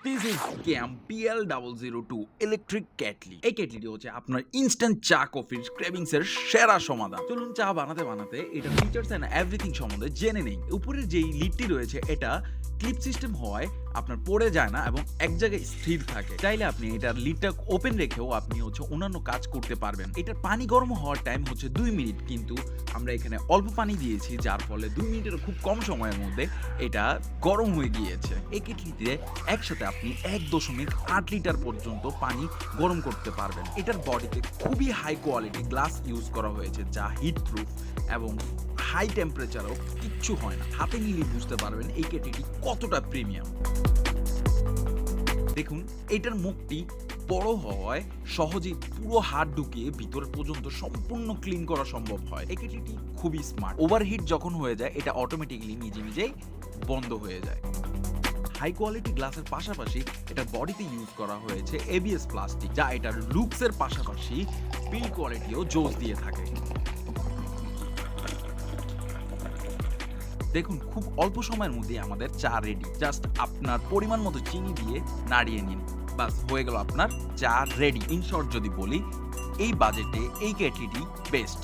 This is ক্যাম PL002 electric kettle. এই কেটলিটি হচ্ছে আপনার ইনস্ট্যান্ট চা কফির ক্রেভিংস এর সেরা সমাধান। চলুন চা বানাতে বানাতে এটা ফিচার্স এন্ড এভরিথিং সম্বন্ধে জেনে নেই। উপরের যেই লিডটি রয়েছে এটা ক্লিপ সিস্টেম হওয়ায় আপনার পড়ে যায় না এবং এক জায়গায় স্থির থাকে। চাইলে আপনি এটার লিডটা ওপেন রেখেও আপনি অন্যান্য কাজ করতে পারবেন। এটার পানি গরম হওয়ার টাইম হচ্ছে 2 মিনিট, কিন্তু আমরা এখানে অল্প পানি দিয়েছি যার ফলে 2 মিনিটের খুব কম সময়ের মধ্যে এটা গরম হয়ে গিয়েছে। এই কেটলিতে একসাথে আপনি 1.8 লিটার পর্যন্ত পানি গরম করতে পারবেন। এটার বডিতে খুবই হাই কোয়ালিটি গ্লাস ইউজ করা হয়েছে যা হিট প্রুফ এবং হাই টেম্পারেচারও কিচ্ছু হয় না। হাতে নিলে বুঝতে পারবেন এই কেটলিটি কতটা প্রিমিয়াম। দেখুন এটার মুখটি বড় হওয়ায় সহজেই পুরো হাত ঢুকিয়ে ভিতর পর্যন্ত সম্পূর্ণ ক্লিন করা সম্ভব হয়। এই কেটলিটি খুবই স্মার্ট। ওভারহিট যখন হয়ে যায় এটা অটোমেটিক্যালি নিজে নিজেই বন্ধ হয়ে যায়। হাই কোয়ালিটি গ্লাসের পাশাপাশি এটা বডিতে ইউজ করা হয়েছে ABS প্লাস্টিক, যা এটার লুকসের পাশাপাশি বিল্ড কোয়ালিটিও জোস দিয়ে থাকে। দেখুন খুব অল্প সময়ের মধ্যে আমাদের চা রেডি। জাস্ট আপনার পরিমাণ মতো চিনি দিয়ে নাড়িয়ে নিন, বাস হয়ে গেল আপনার চা রেডি। ইন শর্ট যদি বলি, এই বাজেটে এই কেটলিটি বেস্ট।